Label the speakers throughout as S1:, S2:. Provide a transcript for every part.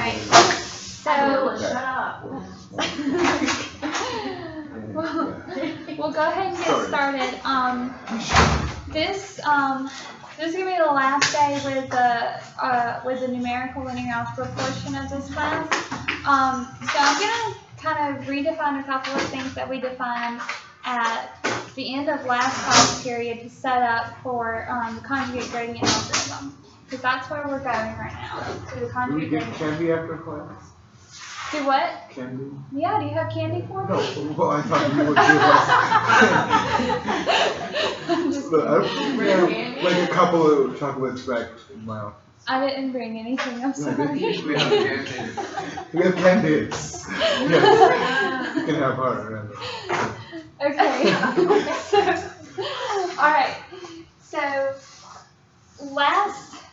S1: right. So shut up. We'll go ahead and get started. This is gonna be the last day with the numerical linear algebra portion of this class. So I'm gonna kind of redefine a couple of things that we defined at the end of last class period to set up for the conjugate gradient algorithm, because that's where we're going right now. To the conjugate gradient.
S2: Do we get candy after class?
S1: Do what?
S2: Candy?
S1: Yeah, do you have candy for me?
S2: No, well, I thought you would give us. Like a couple of chocolates back in my office.
S1: I didn't bring anything, I'm sorry.
S2: We have candies. We have candies. Yes. You can have her.
S1: Okay. Alright. So,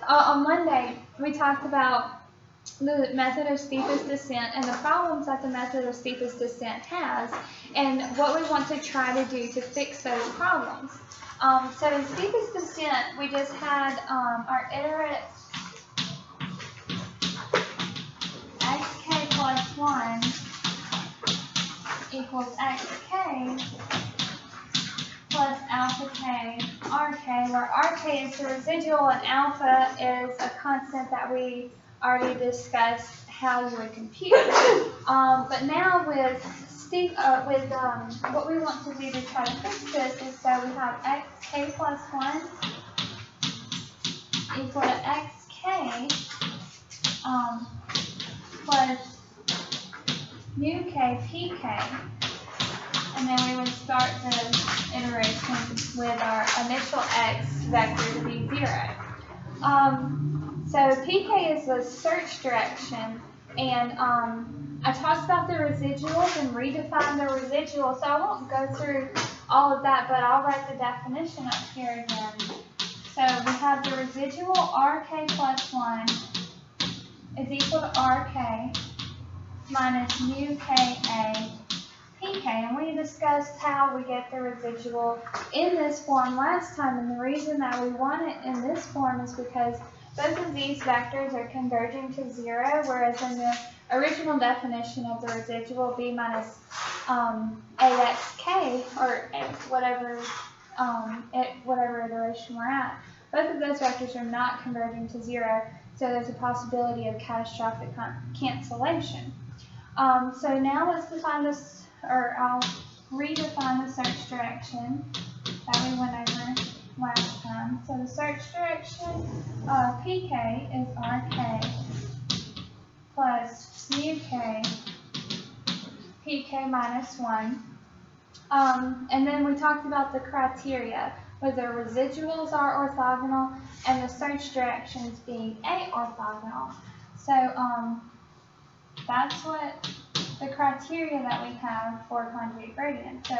S1: on Monday, we talked about the method of steepest descent and the problems that the method of steepest descent has, and what we want to try to do to fix those problems. So in steepest descent, we just had our iterate xk plus 1 equals xk plus alpha k rk, where rk is the residual and alpha is a constant that we already discussed how you would compute. But now with what we want to do to try to fix this is that we have xk plus 1 equal to xk plus nu k pk, and then we would start the iteration with our initial x vector to be 0. So pk is the search direction, and I talked about the residuals and redefined the residual, so I won't go through all of that, but I'll write the definition up here again. So we have the residual rk plus 1 is equal to rk minus mu ka pk, and we discussed how we get the residual in this form last time, and the reason that we want it in this form is because both of these vectors are converging to 0, whereas in the original definition of the residual, b minus axk, or whatever iteration we're at, both of those vectors are not converging to 0, so there's a possibility of catastrophic cancellation. So now let's define this, or I'll redefine the search direction that we went over last time. So the search direction pk is rk plus mu k pk minus 1. And then we talked about the criteria, where the residuals are orthogonal and the search directions being orthogonal. So that's what the criteria that we have for conjugate gradient. So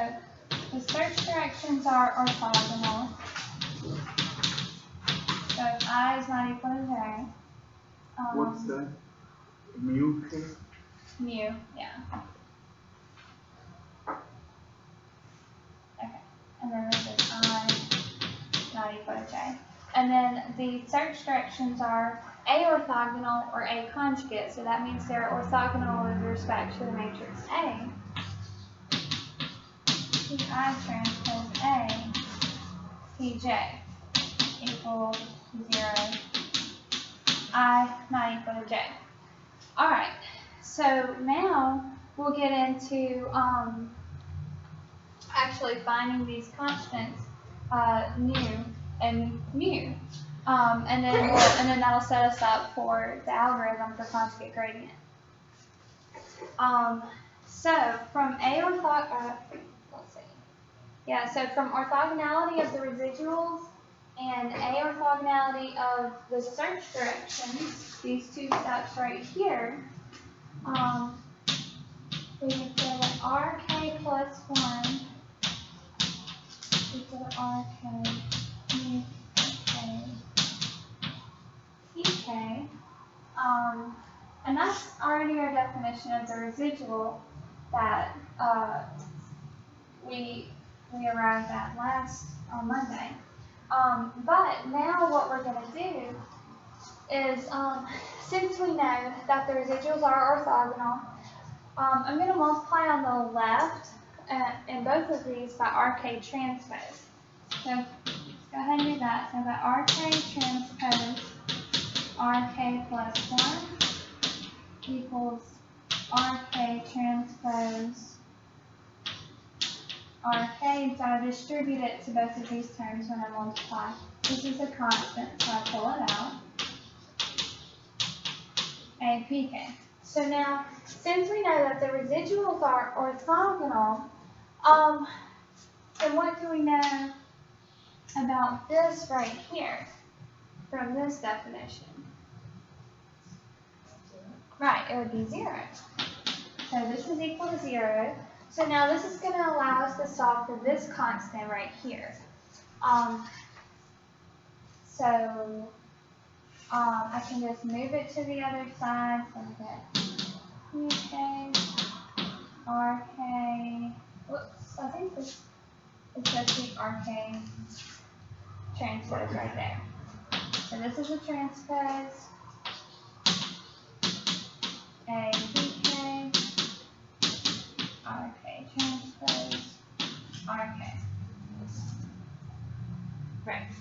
S1: the search directions are orthogonal. So if I is not equal to j.
S2: What's that? Mu k?
S1: Mu, yeah. Okay. And then this is I not equal to j. And then the search directions are orthogonal or A conjugate. So that means they're orthogonal with respect to the matrix A. I transpose A, Pj equals 0, I not equal to j. Alright, so now we'll get into actually finding these constants, nu and mu. And then that'll set us up for the algorithm for conjugate gradient. So from from orthogonality of the residuals and orthogonality of the search directions, these two steps right here, we can say that rk plus 1 equal to rk mu pk, and that's already our definition of the residual that we arrived at on Monday. But now what we're going to do is, since we know that the residuals are orthogonal, I'm going to multiply on the left in both of these by RK transpose. So go ahead and do that. So by RK transpose RK plus 1 equals RK transpose RK. So I distribute it to both of these terms when I multiply. This is a constant, so I pull it out. APK. So now, since we know that the residuals are orthogonal, then what do we know about this right here from this definition? Right, it would be 0. So this is equal to 0. So now this is going to allow us to solve for this constant right here. I can just move it to the other side. So we get UK, RK. Whoops, I think this is just the RK transpose right there. So this is a transpose. APK, RK transpose, RK. Right.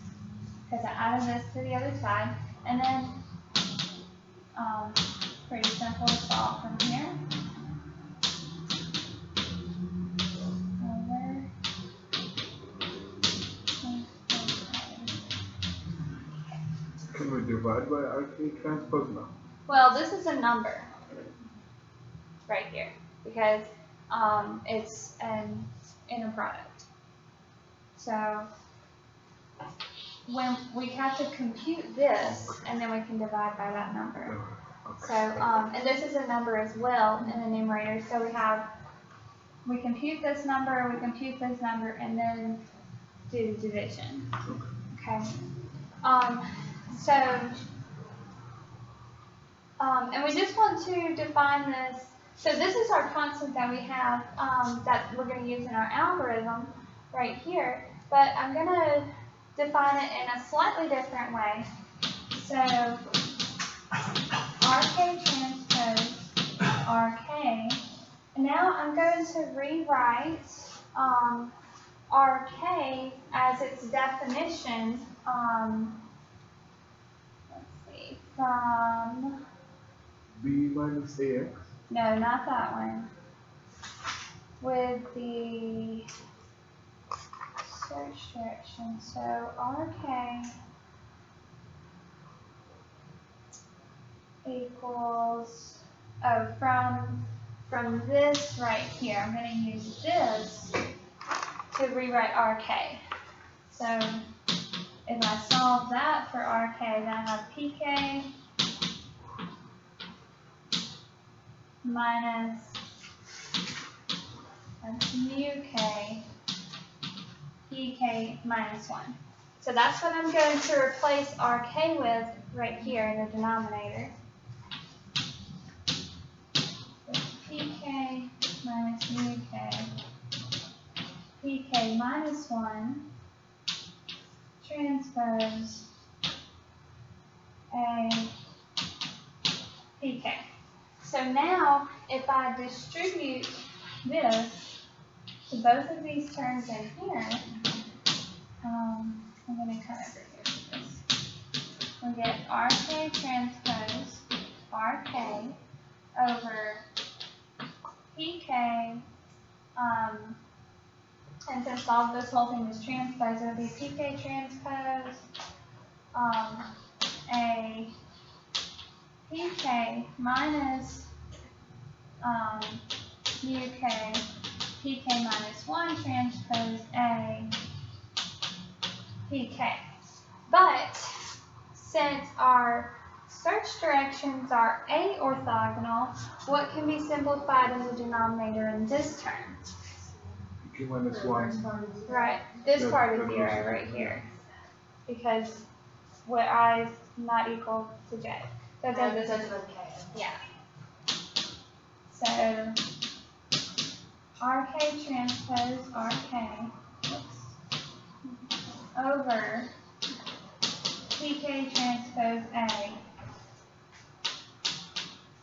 S1: Because I added this to the other side. And then, pretty simple to solve from here. Over.
S2: Can we divide by RK transpose now?
S1: Well, this is a number right here because it's an inner product. So when we have to compute this, and then we can divide by that number.
S2: Okay.
S1: So and this is a number as well in the numerator. So we compute this number, and then do division. Okay. And we just want to define this. So this is our constant that we have that we're going to use in our algorithm right here. But I'm going to define it in a slightly different way. So RK transpose RK. And now I'm going to rewrite RK as its definition. Let's see, from
S2: B minus AX?
S1: no, not that one. With the search direction. So RK equals, from this right here, I'm going to use this to rewrite RK. So if I solve that for RK, then I have PK minus mu K, PK minus 1. So that's what I'm going to replace RK with right here in the denominator. So PK minus mu K, PK minus 1, transpose A PK. So now, if I distribute this to both of these terms in here, I'm going to come over here with this. We get RK transpose RK over PK, and since all of this whole thing is transpose, it would be PK transpose A PK minus mu K, PK minus 1 transpose A PK. But since our search directions are orthogonal, what can be simplified in the denominator in this term?
S2: PK minus 1.
S1: Right, this part is 0 right here, because what I is not equal to J. So
S3: This is with K.
S1: yeah. So RK transpose RK over PK transpose A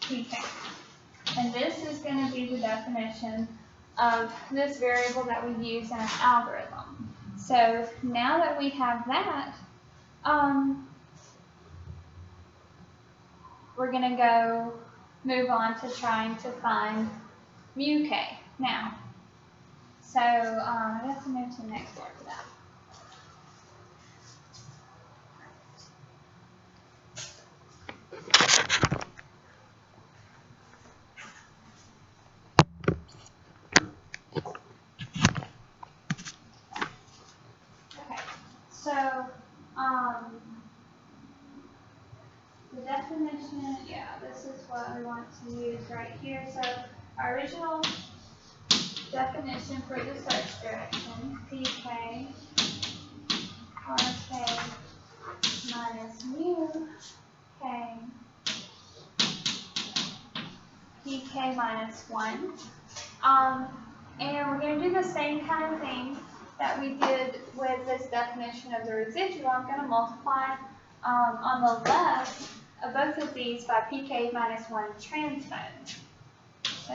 S1: pk. And this is going to be the definition of this variable that we use in an algorithm. So now that we have that, we're going to go move on to trying to find mu k now. So I have to move to the next part for that. Okay, so the definition, yeah, this is what we want to use right here. So our original definition for the search direction, pk rk minus mu k pk minus 1. And we're going to do the same kind of thing that we did with this definition of the residual. I'm going to multiply on the left of both of these by pk minus 1 transpose. So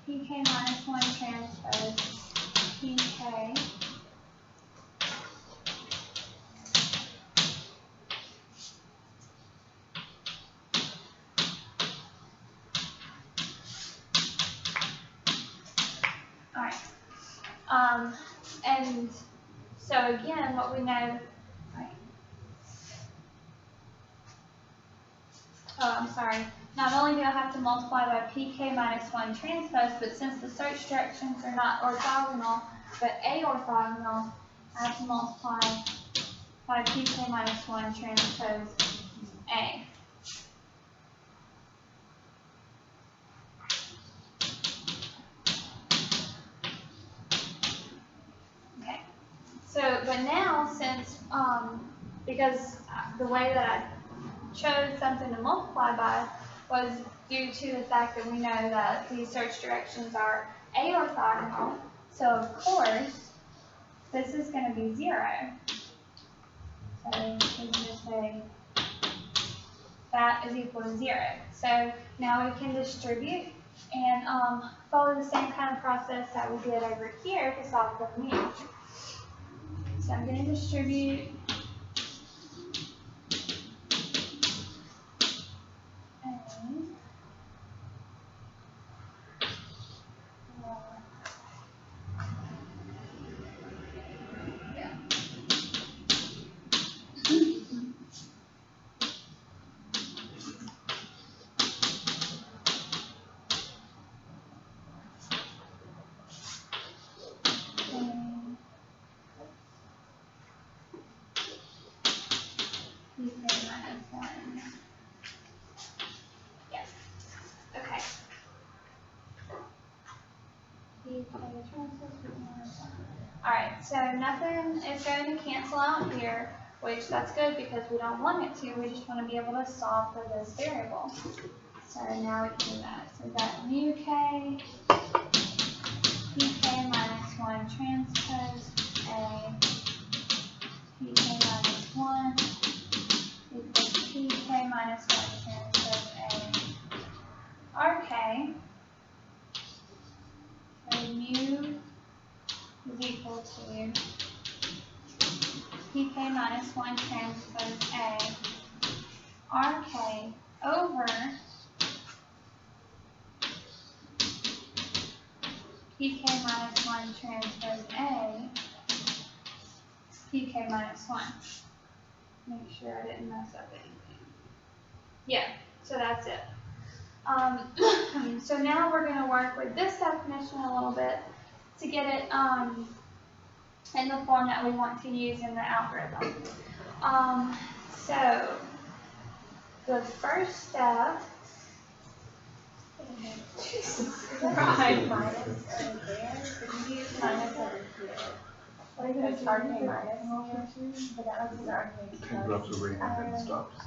S1: pk minus 1 transpose pk and so again, what we know, right? Oh, I'm sorry. Not only do I have to multiply by pk minus 1 transpose, but since the search directions are not orthogonal, but aorthogonal, I have to multiply by pk minus 1 transpose a. Okay. So, but now since, because the way that I chose something to multiply by was due to the fact that we know that these search directions are aorthogonal. So of course, this is going to be 0. So we can just say that is equal to 0. So now we can distribute and follow the same kind of process that we did over here to solve the mu. So I'm going to distribute Yes. Okay. Alright, so nothing is going to cancel out here, which that's good because we don't want it to. We just want to be able to solve for this variable. So now we can do that. So that mu k, pk minus 1 transpose a, pk minus 1 equals pk minus 1 transpose a, rk. So mu is equal to pk minus 1 transpose a, rk over pk minus 1 transpose a, pk minus 1. Make sure I didn't mess up anything. Yeah, so that's it. So now we're going to work with this definition a little bit to get it in the form that we want to use in the algorithm. So the first step
S3: Right. Minus over there. Did you use minus over here? What is it? It's RK minus here, but that looks like RK.
S2: Can go up to ring and then stops.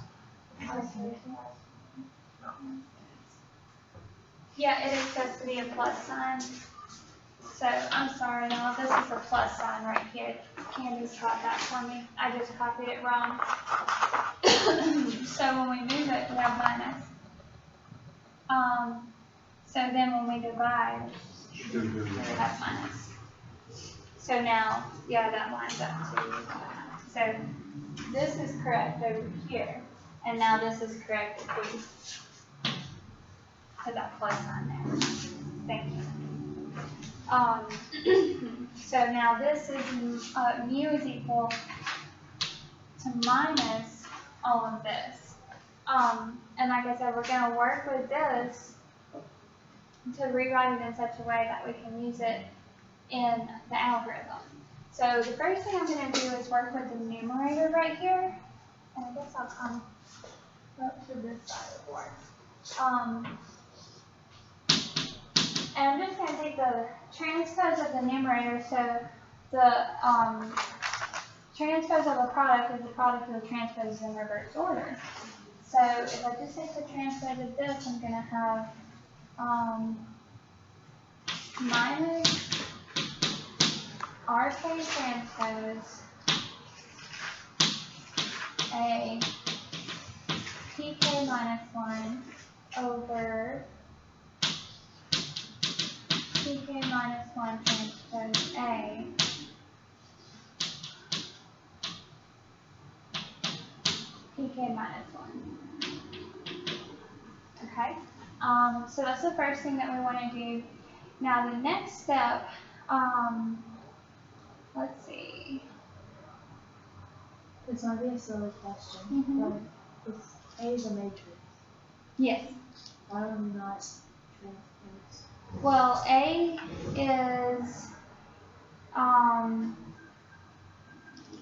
S1: Yeah, it is supposed to be a plus sign. So I'm sorry, no, this is a plus sign right here. Candy's caught that for me. I just copied it wrong. So when we move it, we have minus. So then when we divide, we have minus. So now, yeah, that lines up too. So this is correct over here, and now this is correct if we put that plus sign there. Thank you. So now this is, mu is equal to minus all of this. And like I said, we're going to work with this to rewrite it in such a way that we can use it in the algorithm. So the first thing I'm going to do is work with the numerator right here. And I guess I'll come up to this side of the board. And I'm just going to take the transpose of the numerator. So the transpose of a product is the product of the transpose in reverse order. So if I just take the transpose of this, I'm going to have minus RK transpose a PK minus 1 over PK minus 1 transpose A PK minus 1. Okay, so that's the first thing that we want to do. Now the next step, let's see.
S3: This might be a silly question, but it's A is a matrix.
S1: Yes.
S3: Why are we not transpose?
S1: Well, A is,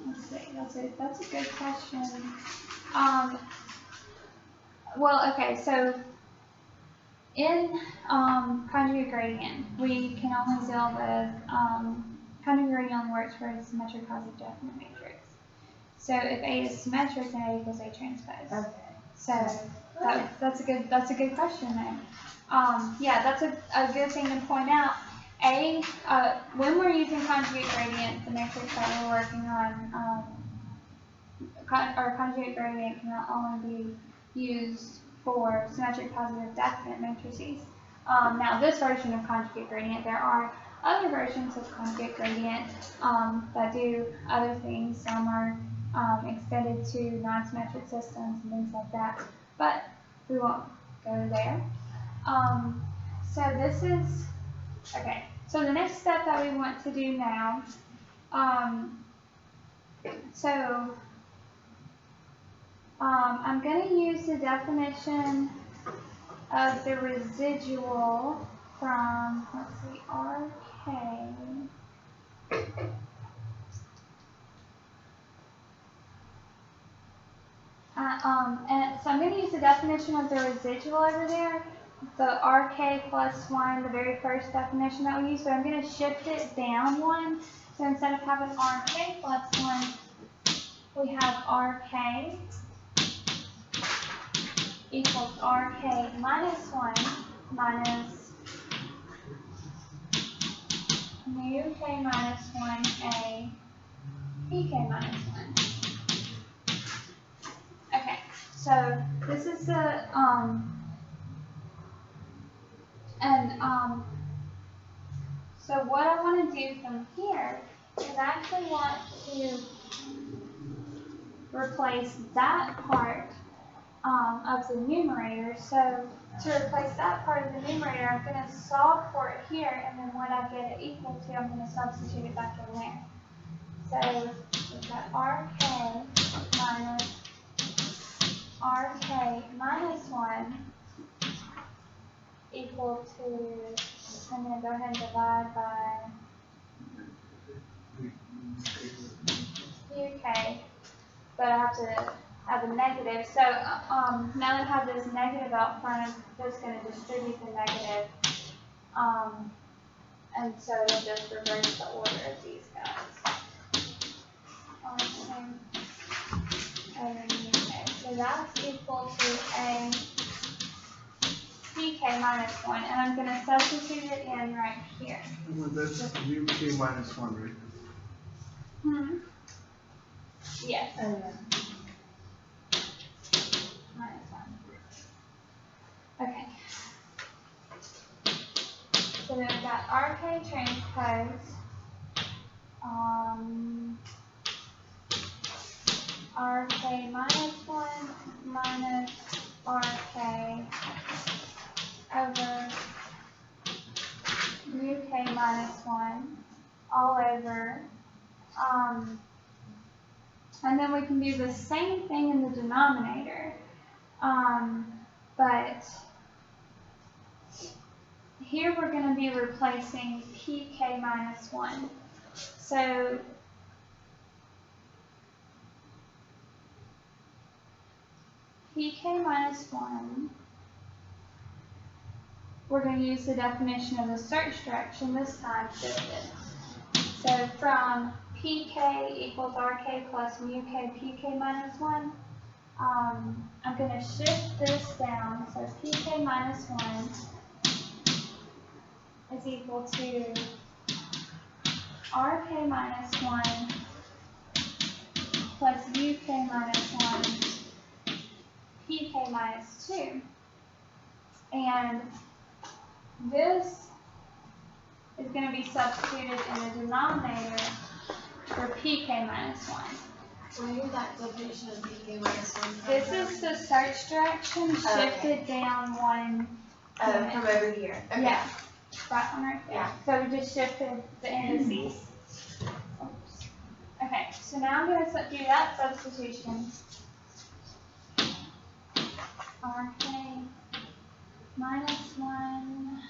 S1: let's see, that's a good question. Well, okay, so in conjugate gradient, we can only deal with, conjugate gradient only works for a symmetric positive definite matrix. So if A is symmetric, then A equals A transpose.
S3: Okay.
S1: So that's a good question there. Yeah, that's a good thing to point out. When we're using conjugate gradient, the matrix that we're working on, our conjugate gradient can only be used for symmetric positive definite matrices. Now this version of conjugate gradient, there are other versions of conjugate gradient that do other things. Some are extended to non-symmetric systems and things like that, but we won't go there. So this is, okay, so the next step that we want to do now, I'm going to use the definition of the residual from, let's see, RK. And so I'm going to use the definition of the residual over there, the RK plus 1, the very first definition that we use, but I'm going to shift it down 1. So instead of having RK plus 1, we have RK equals RK minus 1 minus mu K minus 1A PK minus 1. Okay, so this is the, so what I want to do from here is I actually want to replace that part of the numerator. So to replace that part of the numerator, I'm going to solve for it here, and then what I get it equal to, I'm going to substitute it back in there. So we've got RK minus 1 equal to, I'm going to go ahead and divide by UK, but I have to have a negative. So now that I have this negative out front, I'm just going to distribute the negative. And so it'll just reverse the order of these guys. So that's equal to a PK minus 1, and I'm going to substitute it in right here.
S2: Well, that's UK minus 1, right?
S1: Yes.
S3: Oh, yeah.
S1: Minus 1. Okay. then we've got RK transpose, RK minus 1 minus RK over mu K minus 1 all over, and then we can do the same thing in the denominator, but here we're going to be replacing PK minus 1. So PK minus 1, we're going to use the definition of the search direction, this time shifted. So from PK equals RK plus mu K PK minus 1, I'm going to shift this down. So PK minus 1 is equal to RK minus 1 plus UK minus 1 PK minus 2. And this is going to be substituted in the denominator for PK minus 1.
S3: Where is that definition of PK minus 1?
S1: This is the search direction shifted down one.
S3: From over here. Okay.
S1: Yeah. That one right there.
S3: Yeah.
S1: So we just shifted the indices. Oops. Okay, so now I'm going to do that substitution. RK minus 1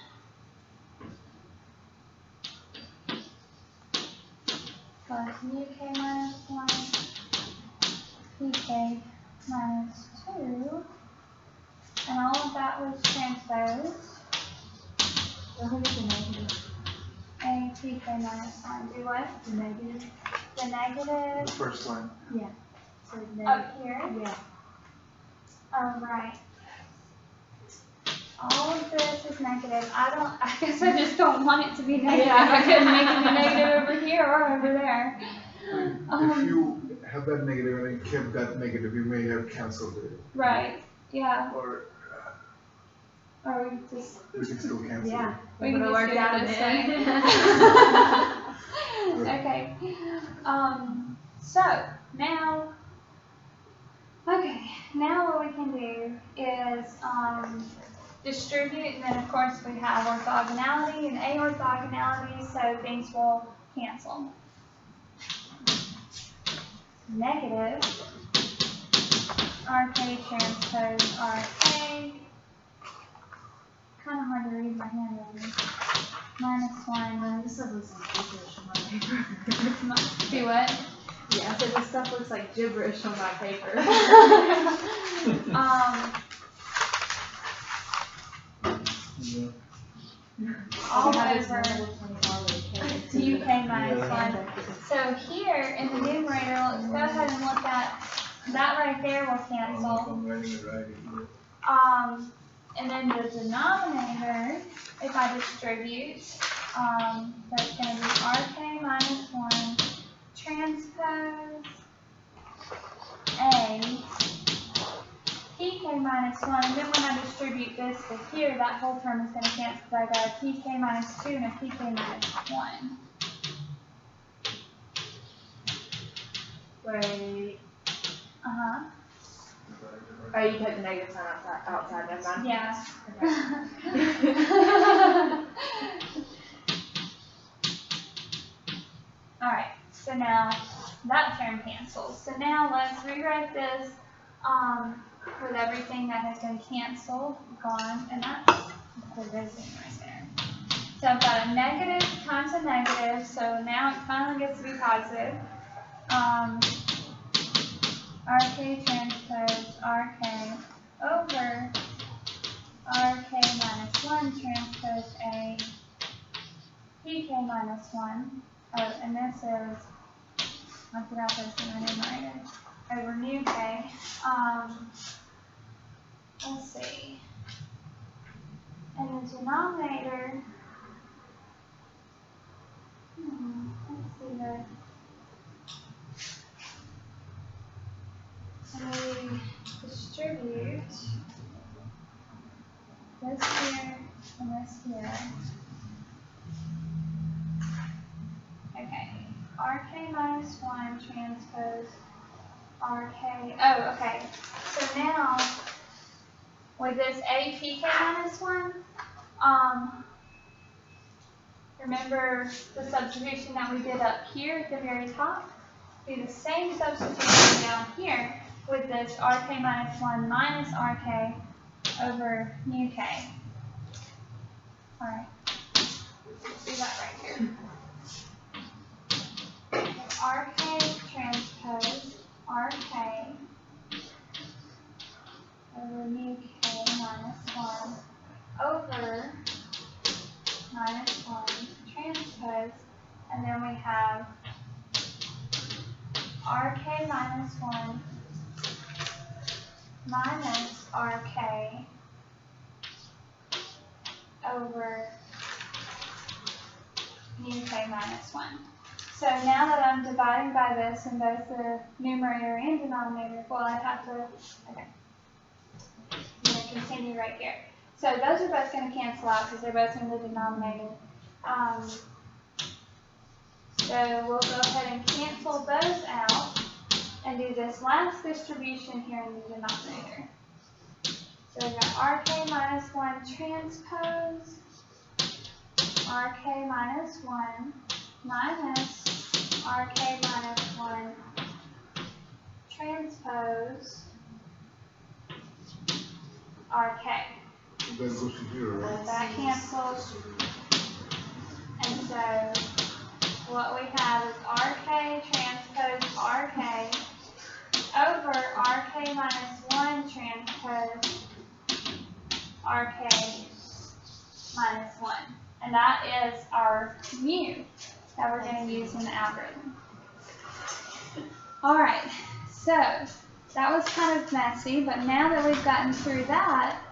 S1: plus UK minus 1 PK minus 2, and all of that was transposed.
S3: What is the negative?
S1: A PK minus 1. Do what?
S3: The negative?
S1: The negative
S2: The first line.
S3: Yeah. So negative.
S1: up here.
S3: Yeah.
S1: Right. All of this is negative. I guess I just don't want it to be negative. I couldn't make it be negative over here or over there.
S2: If you have that negative and you kept that negative, you may have cancelled it.
S1: Right. Yeah.
S2: Or
S1: Or we just.
S2: we can still cancel
S3: Yeah.
S1: We can
S3: It'll
S1: just
S3: work
S1: do
S3: out
S1: it
S3: in
S1: this
S3: the end.
S2: it.
S1: Okay. So now, now what we can do is distribute, and then of course we have orthogonality and aorthogonality, so things will cancel. Negative RK transpose RK. Kind of hard to read my handwriting. Minus 1.
S3: This stuff looks like gibberish on my paper.
S1: Do what?
S3: Yeah, so this stuff looks like gibberish on my paper.
S1: All over
S3: UK
S1: UK minus 1. So here in the numerator, let's go ahead and look at that right there will cancel.
S2: I'm writing it right here.
S1: And then the denominator, if I distribute, that's going to be RK minus 1 transpose A PK minus 1, and then when I distribute this to here, that whole term is going to cancel because I got a PK minus 2 and a PK minus 1.
S3: Wait.
S1: Uh-huh.
S3: Oh, you put the negative sign outside, never mind.
S1: Yeah.
S3: Okay.
S1: Alright, so now that term cancels. So now let's rewrite this with everything that has been canceled, gone, and that's the resin right there. So I've got a negative times a negative, so now it finally gets to be positive. RK transpose RK over RK minus 1 transpose A PK minus 1. Oh, and this is, I forgot this in the numerator, over mu K. Let's see. And the denominator, let's see here. And we distribute this here and this here. Okay, RK minus 1 transpose RK, oh, okay. So now, with this APK minus 1, remember the substitution that we did up here at the very top? Do the same substitution down here with this RK minus 1 minus RK over mu K. Alright, let's do that right here. RK transpose RK over mu K minus 1 over minus 1 transpose, and then we have RK minus 1 minus RK over mu K minus 1. So now that I'm dividing by this in both the numerator and denominator, well, I have to, okay, I'm going to continue right here. So those are both going to cancel out because they're both in the denominator. So we'll go ahead and cancel those out and do this last distribution here in the denominator. So we've got RK minus 1 transpose RK minus 1 minus RK minus 1 transpose RK.
S2: That goes to 0, right?
S1: That cancels. And so what we have is RK transpose RK over RK minus 1 transpose RK minus 1. And that is our mu that we're going to use in the algorithm. Alright, so that was kind of messy, but now that we've gotten through that,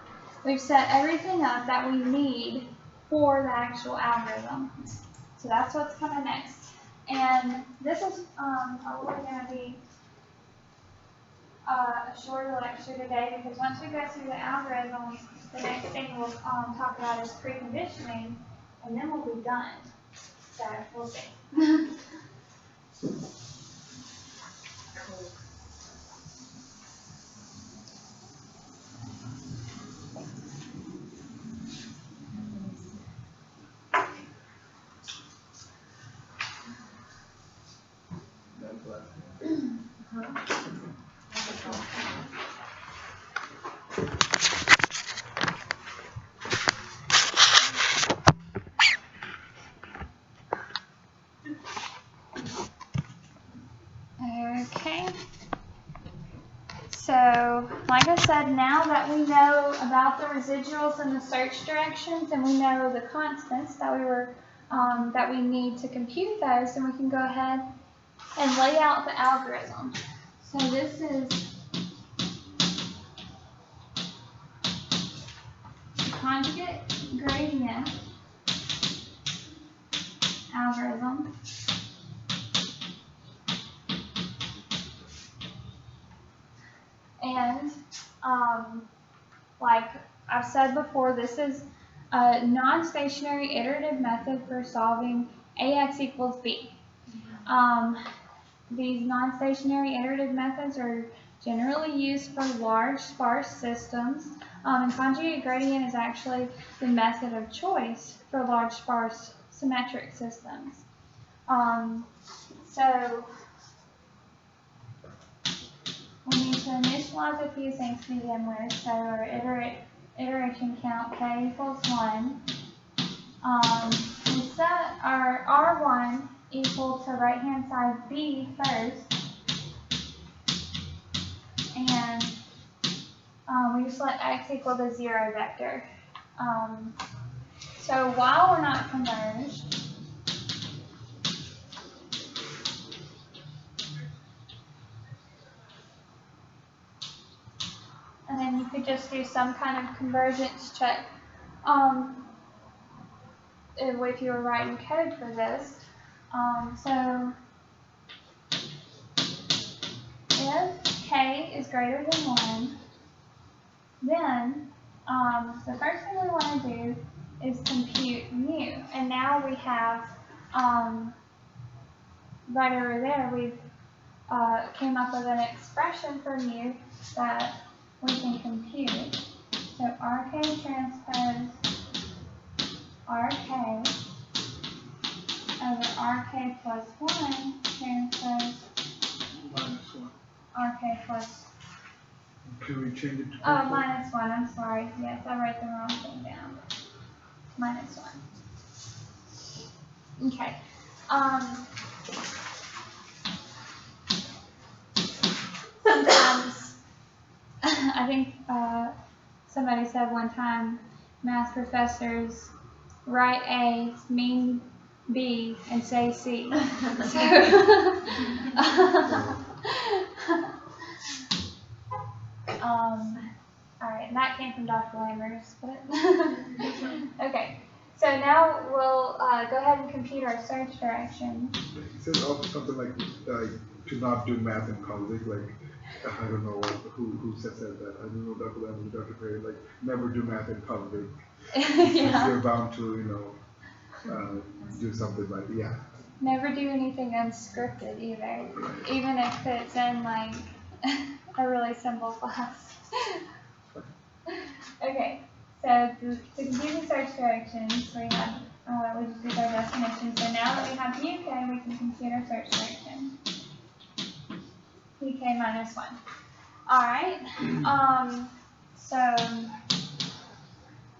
S1: we've set everything up that we need for the actual algorithm. So that's what's coming next. And this is probably going to be a shorter lecture today because once we go through the algorithm, the next thing we'll talk about is preconditioning, and then we'll be done. So we'll see. Okay, so like I said, now that we know about the residuals and the search directions, and we know the constants that that we need to compute those, then we can go ahead and lay out the algorithm. So this is conjugate gradient algorithm. And like I've said before, this is a non-stationary iterative method for solving AX equals B. These non-stationary iterative methods are generally used for large sparse systems, and conjugate gradient is actually the method of choice for large sparse symmetric systems. So we need to initialize a few things to begin with. So our iteration count k equals 1. We set our R1 equal to right hand side B first. And we just let x equal the 0 vector. So while we're not converged, and then you could just do some kind of convergence check if you were writing code for this. So if k is greater than 1, then the first thing we want to do is compute mu. And now we have right over there, we've came up with an expression for mu that we can compute. So RK transpose RK over RK plus 1 transpose
S2: Minus 1.
S1: RK plus,
S2: Can we change it to
S1: oh,
S2: constant?
S1: minus 1, I'm sorry. Yes, I wrote the wrong thing down. Minus 1. Okay. Sometimes, I think somebody said one time, math professors write A, mean B, and say C. So, all right, and that came from Dr. Lammers, but okay. So now we'll go ahead and compute our search direction.
S2: It says also something like to not do math in college, like I don't know who said that. I don't know Dr. Lambert, Dr. Perry, like never do math in college.
S1: Yeah.
S2: You're bound to, do something like
S1: Never do anything unscripted either, even if it's in like a really simple class. Okay, so to compute the search directions, we have we just did our definition. So now that we have UK, we can compute our search direction. UK minus 1. All right. So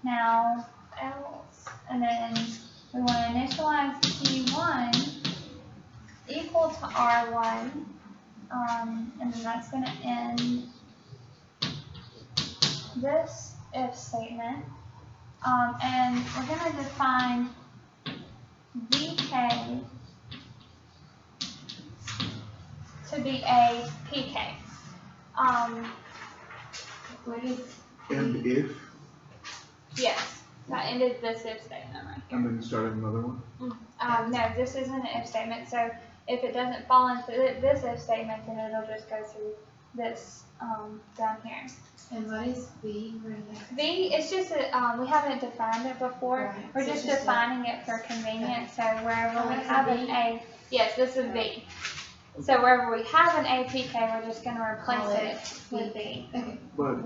S1: now else, and then we want to initialize P1 equal to R1, and then that's going to end this if statement, and we're going to define VK to be a PK. What is
S2: and if,
S1: yes, that ended this if statement right here.
S2: and then you started another one.
S1: No, this isn't an if statement. So if it doesn't fall into this if statement, then it'll just go through this down here.
S3: And what is V right there?
S1: V, it's just a, we haven't defined it before.
S3: Right.
S1: We're
S3: So
S1: just
S3: it's just
S1: defining it for convenience. So wherever we
S3: it's a
S1: have an
S3: V?
S1: A, yes, this is V. So wherever we have an APK, we're just going to replace
S3: Call
S1: it
S3: it
S1: with V.
S3: Okay.
S2: But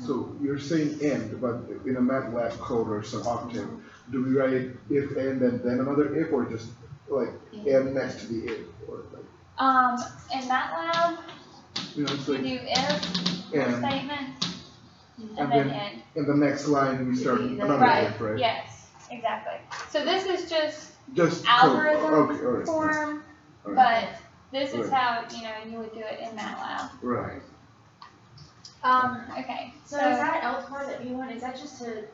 S2: so you're saying and, but in a MATLAB code or some octave, do we write if and then another if, or just like and next to the if, or like
S1: In MATLAB,
S2: it's
S1: you
S2: like
S1: do if
S2: and
S1: statement and
S2: and
S1: then
S2: then
S1: end.
S2: in the next line we start another
S1: Right.
S2: if, right?
S1: Yes, exactly. So this is just
S2: Just
S1: algorithm
S2: code. Okay, all right.
S1: form,
S2: All right.
S1: but this is how you would do it in MATLAB.
S2: Right.
S1: Okay.
S4: So is that L part that you want, is that just to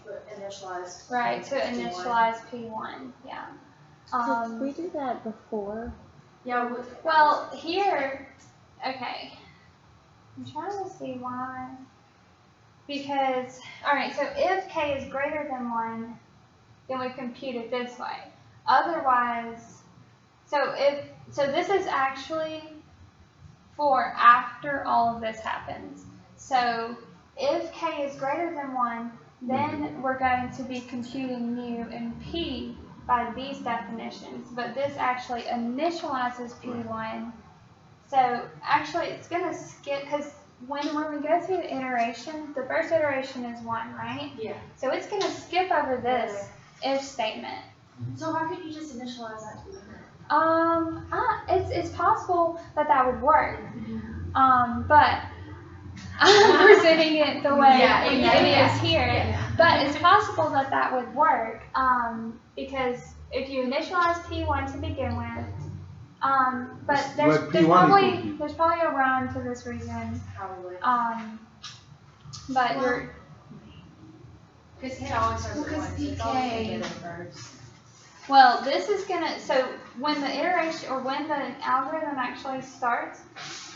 S4: put initialized?
S1: Right, to initialize P1, yeah.
S5: Did we do that before?
S4: Yeah.
S1: Well, here, okay. I'm trying to see why. Because, alright, so if K is greater than 1, then we compute it this way. Otherwise, so this is actually for after all of this happens. So if K is greater than 1, then we're going to be computing mu and P by these definitions. But this actually initializes P1. So actually it's going to skip, because when we go through the iteration, the first iteration is 1, right?
S4: Yeah.
S1: So it's going to skip over this if statement.
S4: So why couldn't you just initialize that to the
S1: It's possible that would work. But I'm presenting it the way it is here.
S4: Yeah.
S1: But it's possible that would work. Because if you initialize P1 to begin with, but there's probably a rhyme to this reason.
S4: Probably.
S1: But you're.
S4: Because K always starts with 1, so it's always gonna
S3: PK.
S4: get it first.
S1: Well, this is gonna, so when the iteration, or when the algorithm actually starts,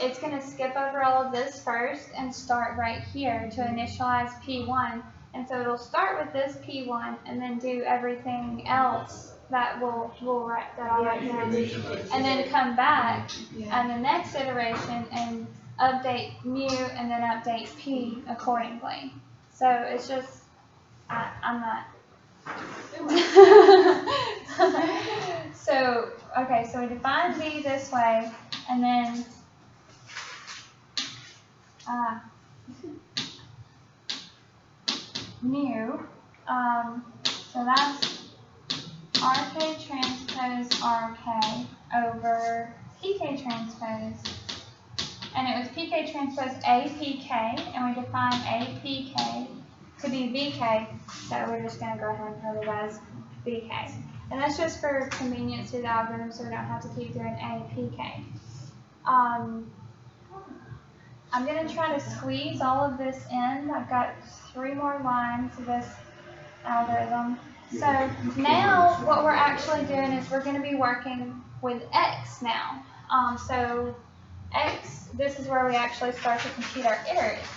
S1: it's gonna skip over all of this first and start right here to initialize P1. And so it'll start with this P1 and then do everything else that I'll write down. And then come back on the next iteration and update mu and then update P accordingly. So it's just, I'm not. So, okay, so we define V this way, and then, new, so that's RK transpose RK over PK transpose. And it was PK transpose APK, and we define APK to be VK, so we're just going to go ahead and put it as VK. And that's just for convenience through the algorithm, so we don't have to keep doing APK. I'm going to try to squeeze all of this in. I've got 3 more lines of this algorithm. So now what we're actually doing is we're going to be working with X now. So X, this is where we actually start to compute our iterative.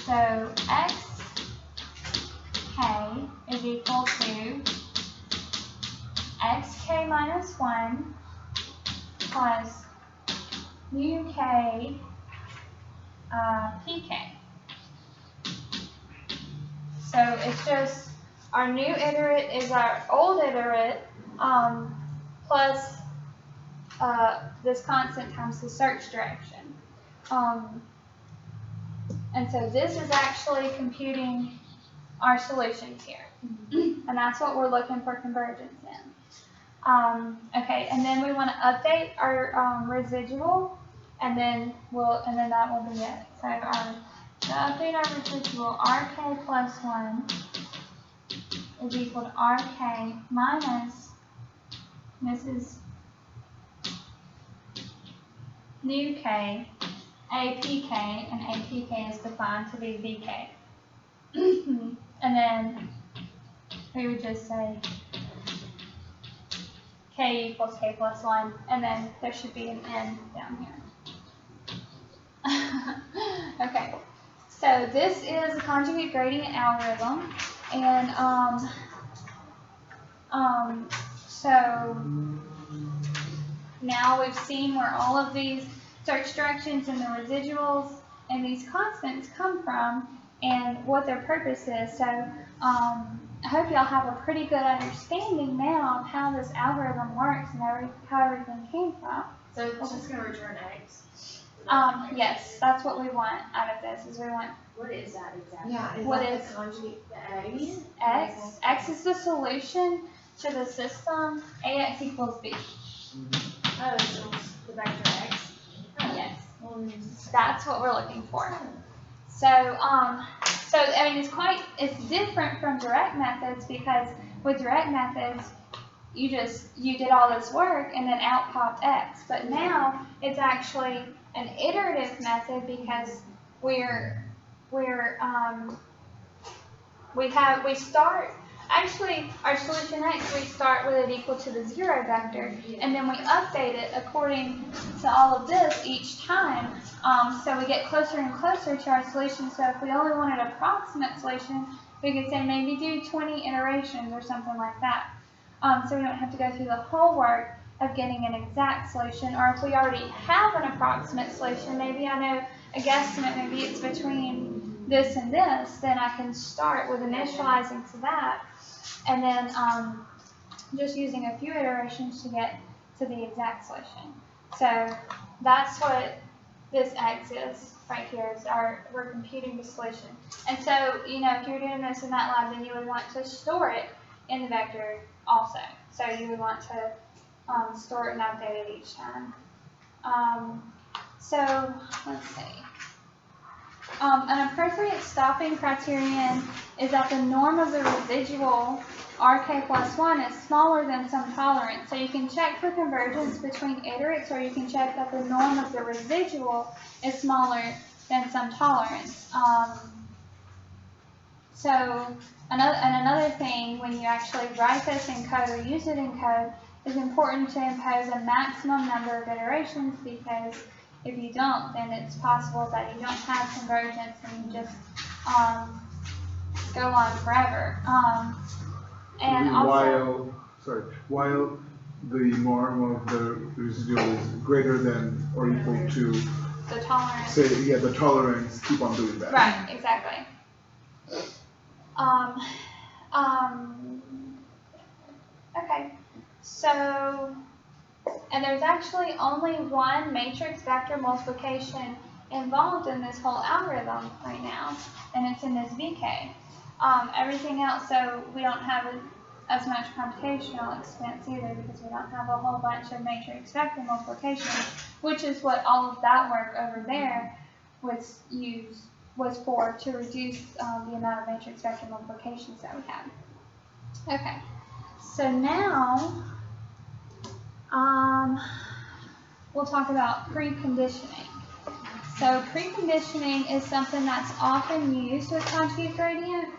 S1: So X K is equal to XK minus 1 plus mu K PK. So it's just our new iterate is our old iterate plus this constant times the search direction. And so this is actually computing our solutions here. And that's what we're looking for convergence in. Okay, and then we want to update our residual, and then that will be it. So to update our residual, RK plus 1 is equal to RK minus, this is new K, APK, and APK is defined to be VK. And then we would just say K equals K plus 1, and then there should be an N down here. Okay, so this is a conjugate gradient algorithm, and so now we've seen where all of these search directions and the residuals and these constants come from and what their purpose is. So I hope y'all have a pretty good understanding now of how this algorithm works and how everything came from.
S4: So it's just going to return X?
S1: Yes, that's what we want out of this, is we want.
S4: What is that exactly?
S3: Yeah, is
S1: What
S3: that
S1: is
S3: the conjugate, the X?
S1: X. X is the solution to the system. AX equals B.
S4: Oh, so it's the vector X?
S1: Yes. That's what we're looking for. So, I mean, it's different from direct methods, because with direct methods, you did all this work and then out popped X. But now it's actually an iterative method, because we start, actually our solution X, we start with it equal to the 0 vector, and then we update it according to all of this each time. So we get closer and closer to our solution. So if we only wanted an approximate solution, we could say maybe do 20 iterations or something like that. So we don't have to go through the whole work of getting an exact solution. Or if we already have an approximate solution, maybe I know a guesstimate, maybe it's between this and this, then I can start with initializing to that, and then just using a few iterations to get to the exact solution. So that's what this X is right here, is we're computing the solution. And so, if you're doing this in MATLAB, then you would want to store it in the vector also. So you would want to store it and update it each time. So let's see. An appropriate stopping criterion is that the norm of the residual RK plus 1 is smaller than some tolerance. So you can check for convergence between iterates, or you can check that the norm of the residual is smaller than some tolerance. So another thing, when you actually write this in code or use it in code, it's important to impose a maximum number of iterations, because if you don't, then it's possible that you don't have convergence and you just go on forever. And
S2: while the norm of the residual is greater than or equal to
S1: the tolerance.
S2: The tolerance, keep on doing that.
S1: Right, exactly. Okay, so And there's actually only one matrix vector multiplication involved in this whole algorithm right now, and it's in this VK. Everything else, so we don't have as much computational expense either, because we don't have a whole bunch of matrix vector multiplication, which is what all of that work over there was for, to reduce the amount of matrix vector multiplications that we have. Okay, so now we'll talk about preconditioning. So preconditioning is something that's often used with conjugate gradient.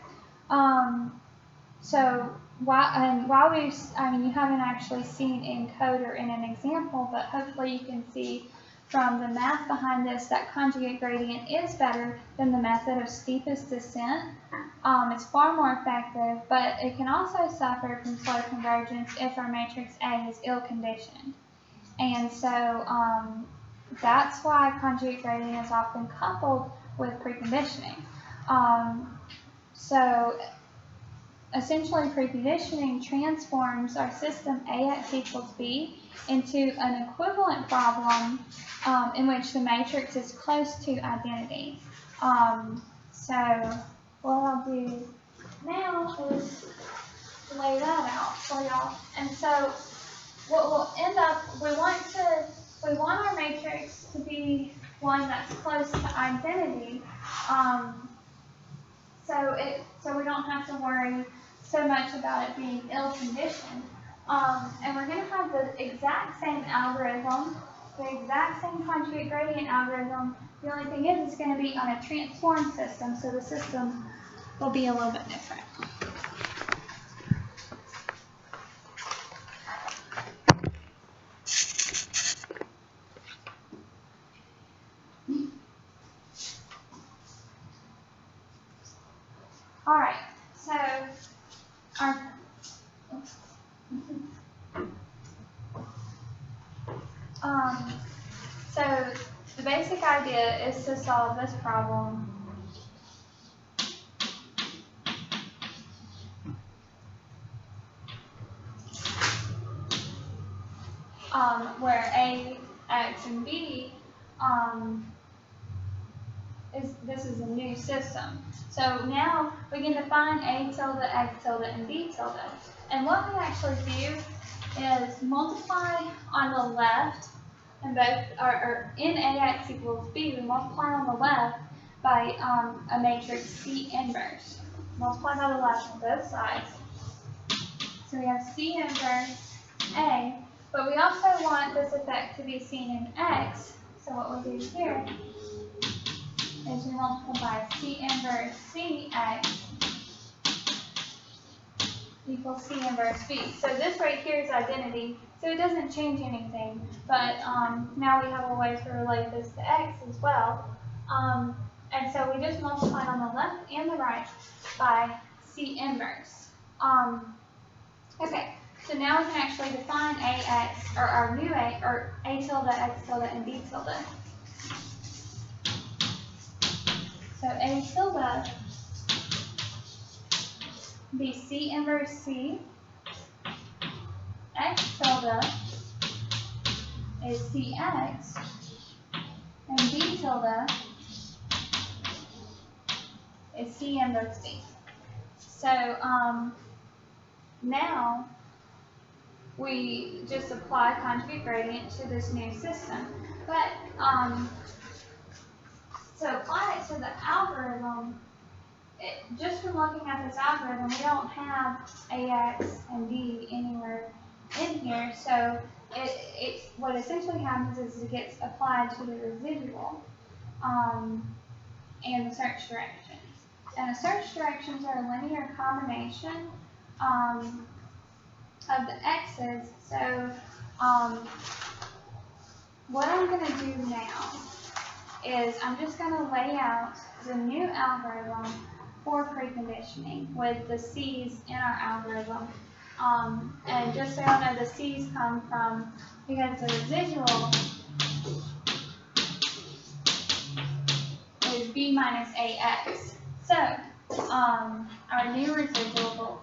S1: So while you haven't actually seen in code or in an example, but hopefully you can see from the math behind this that conjugate gradient is better than the method of steepest descent. It's far more effective, but it can also suffer from slow convergence if our matrix A is ill-conditioned. And so that's why conjugate gradient is often coupled with preconditioning. So essentially, preconditioning transforms our system AX equals B into an equivalent problem in which the matrix is close to identity. So what I'll do now is lay that out for y'all. And so what we'll end up, we want our matrix to be one that's close to identity, so we don't have to worry so much about it being ill-conditioned. And we're going to have the exact same algorithm, the exact same conjugate gradient algorithm. The only thing is it's going to be on a transform system, so the system will be a little bit different. All right, so so the basic idea is to solve this problem where A, X, and B this is a new system. So now we can define A tilde, X tilde, and B tilde. And what we actually do is multiply on the left, and both or in AX equals B, we multiply on the left by a matrix C inverse. Multiply by the left on both sides. So we have C inverse A, but we also want this effect to be seen in X. So what we do here is we multiply by C inverse CX equals C inverse B. So this right here is identity, so it doesn't change anything, but now we have a way to relate this to X as well. And so we just multiply on the left and the right by C inverse. Okay, so now we can actually define AX, or our new A, or A tilde, X tilde, and B tilde. So A tilde be C inverse C, X tilde is CX, and B tilde is C inverse B. So now we just apply conjugate gradient to this new system. But to apply it to the algorithm, just from looking at this algorithm, we don't have AX and B anywhere in here. So what essentially happens is it gets applied to the residual and the search directions. And the search directions are a linear combination of the x's. So what I'm going to do now is I'm just going to lay out the new algorithm for preconditioning with the C's in our algorithm. And just so y'all know, the C's come from, because the residual is B minus AX. So our new residual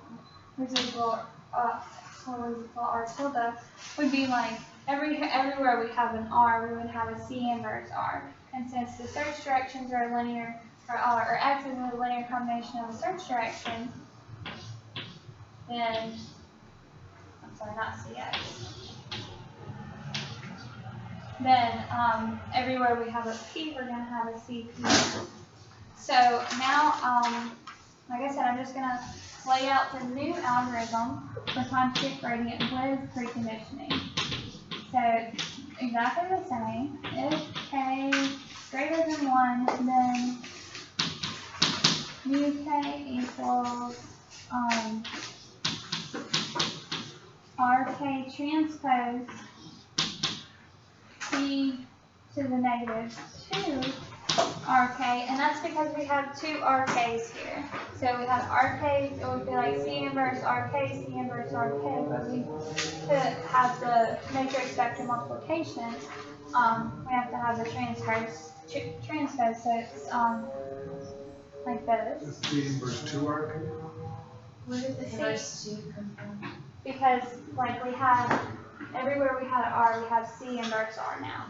S1: R tilde would be like everywhere we have an R, we would have a C inverse R. And since the search directions are linear, or X is a linear combination of a search direction, then, I'm sorry, not CX. Then everywhere we have a P, we're going to have a CP. So now, like I said, I'm just going to lay out the new algorithm for time-shift gradient with preconditioning. So exactly the same. If K greater than 1, then mu K equals RK transpose C to the negative 2 RK, and that's because we have two RKs here. So we have RK, it would be like C inverse RK, C inverse RK, but we could have the matrix vector multiplication. We have to have the transpose, so it's like this.
S2: Is C inverse 2 RK?
S4: Where did the inverse 2 come from?
S1: Because like we have, everywhere we had R, we have C inverse R now.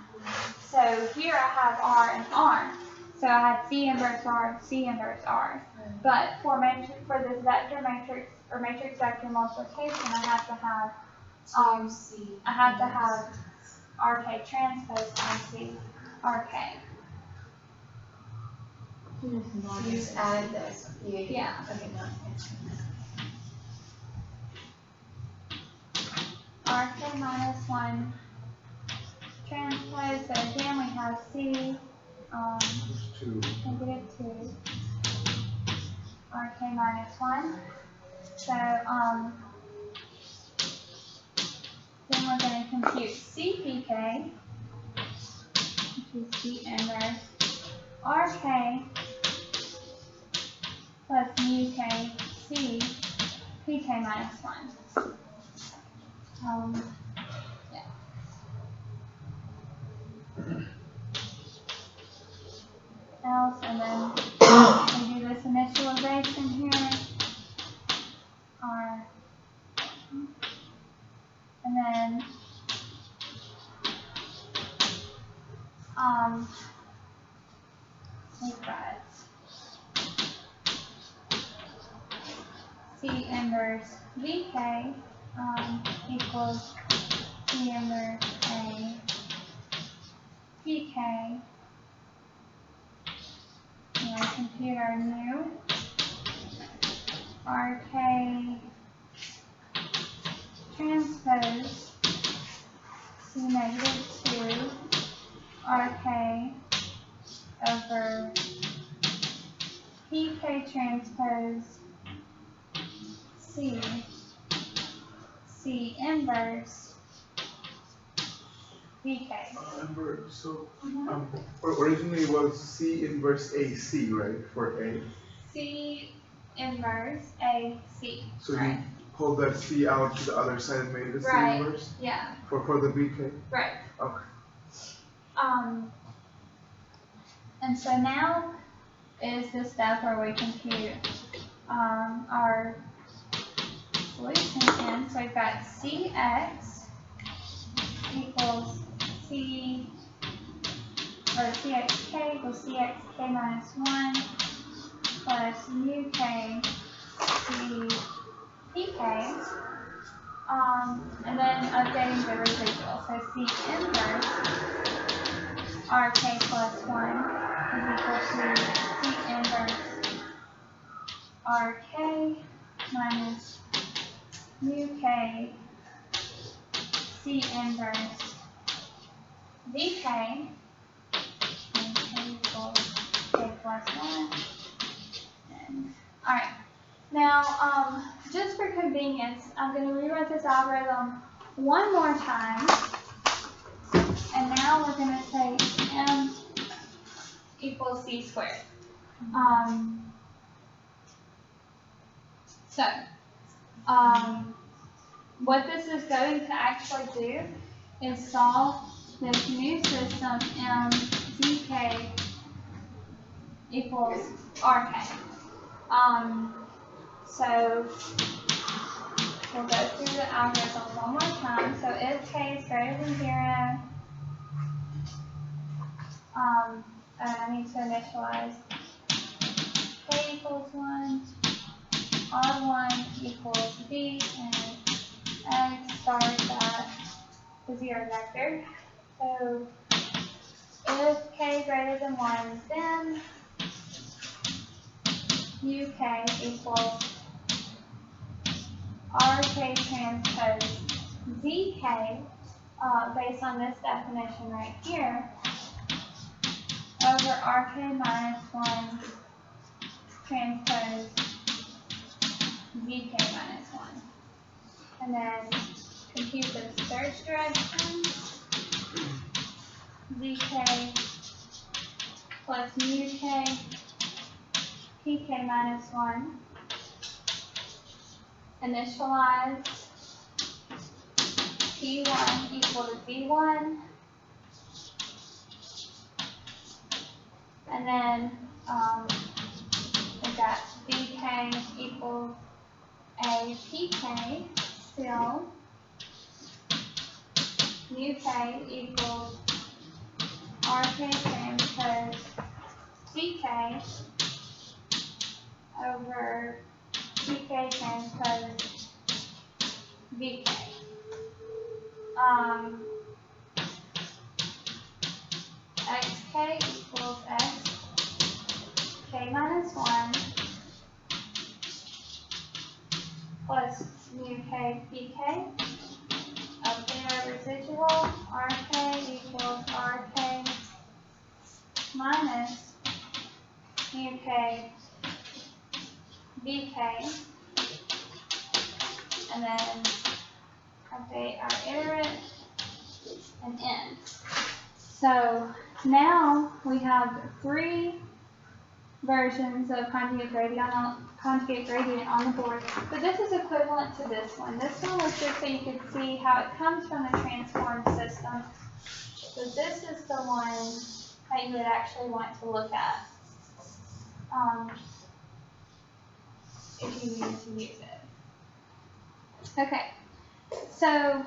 S1: So here I have R and R. So I had C inverse R, C inverse R. But for this vector matrix or matrix vector multiplication, I have to have RK transpose times C RK.
S4: You just added this.
S1: Yeah.
S4: Okay, no.
S1: RK minus 1 transpose. So again, we have C negative 2 RK minus 1. So then we're going to compute CPK, which is C inverse RK plus mu K C PK minus 1. Yeah. Else, and then we do this initialization here. And then we've got C inverse VK equals C inverse A PK. And we'll compute our new RK transpose C negative 2 RK over PK transpose C inverse VK.
S2: So originally it was C inverse AC, right, for A?
S1: C inverse AC.
S2: So you pulled that C out to the other side and made it a C inverse?
S1: Yeah.
S2: For the VK?
S1: Right.
S2: Okay.
S1: And so now is the step where we compute our solution in. So we've got CX equals CXK equals CXK minus 1 plus mu K CPK. And then updating the residual. So C inverse RK plus 1 is equal to C inverse RK minus mu K C inverse VK and K equals K plus 1. Alright, now just for convenience, I'm going to rewrite this algorithm one more time. And now we're going to take M equals C squared. What this is going to actually do is solve this new system MZK equals RK. So we'll go through the algorithm one more time. So if k is greater than 0, I need to initialize k equals 1, r1 equals b, and x starts at the 0 vector. So if k greater than 1, then uk equals rk transpose zk, based on this definition right here, over rk minus 1 transpose zk minus 1. And then compute this search direction, zk plus mu k, pk minus 1, initialize p1 equal to v1, and then we've got vk equals a pk still, mu k equals rk transpose ck over pk transpose vk. Xk equals x k minus 1 plus mu k pk, up there residual, rk equals rk minus mu k vk, and then update our iterate and end. So now we have 3 versions of conjugate gradient on the board, but this is equivalent to this one. This one was just so you could see how it comes from the transformed system. So this is the one that you would actually want to look at if you need to use it. Okay, so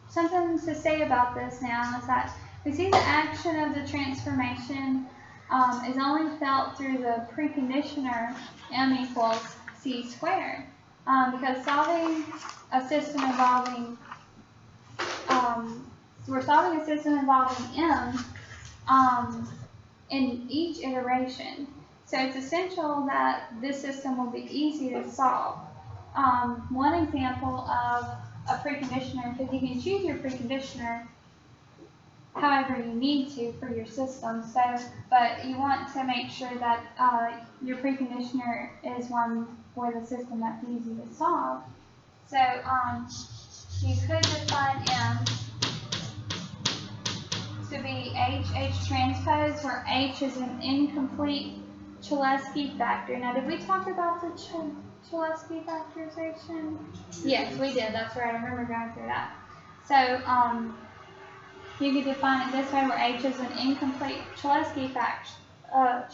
S1: something to say about this now is that we see the action of the transformation is only felt through the preconditioner m equals c squared, because solving a system involving we're solving a system involving m in each iteration. So it's essential that this system will be easy to solve. One example of a preconditioner, because you can choose your preconditioner however you need to for your system. So, but you want to make sure that your preconditioner is one for the system that's easy to solve. So you could define M to be H transpose, where H is an incomplete Cholesky factor. Now, did we talk about the Cholesky factorization? Yes, we did. That's right. I remember going through that. So you could define it this way, where H is an incomplete Cholesky factor of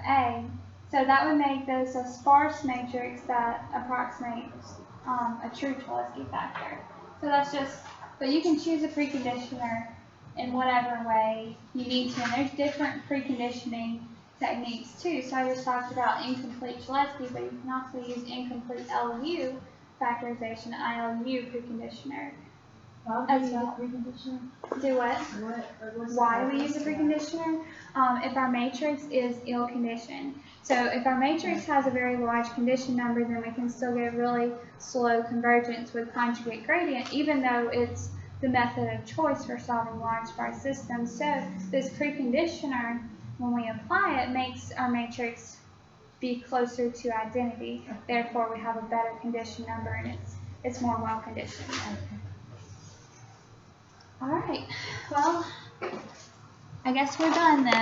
S1: A. So that would make this a sparse matrix that approximates a true Cholesky factor. So that's just, but you can choose a preconditioner in whatever way you need to. And there's different preconditioning techniques too. So I just talked about incomplete Cholesky, but you can also use incomplete LU factorization, ILU preconditioner.
S4: Why do we use a preconditioner?
S1: Do what? Why we use a preconditioner? If our matrix is ill-conditioned. So if our matrix has a very large condition number, then we can still get really slow convergence with conjugate gradient, even though it's the method of choice for solving large sparse systems. So this preconditioner, when we apply it, makes our matrix be closer to identity. Therefore, we have a better condition number, and it's more well-conditioned. All right, well, I guess we're done then.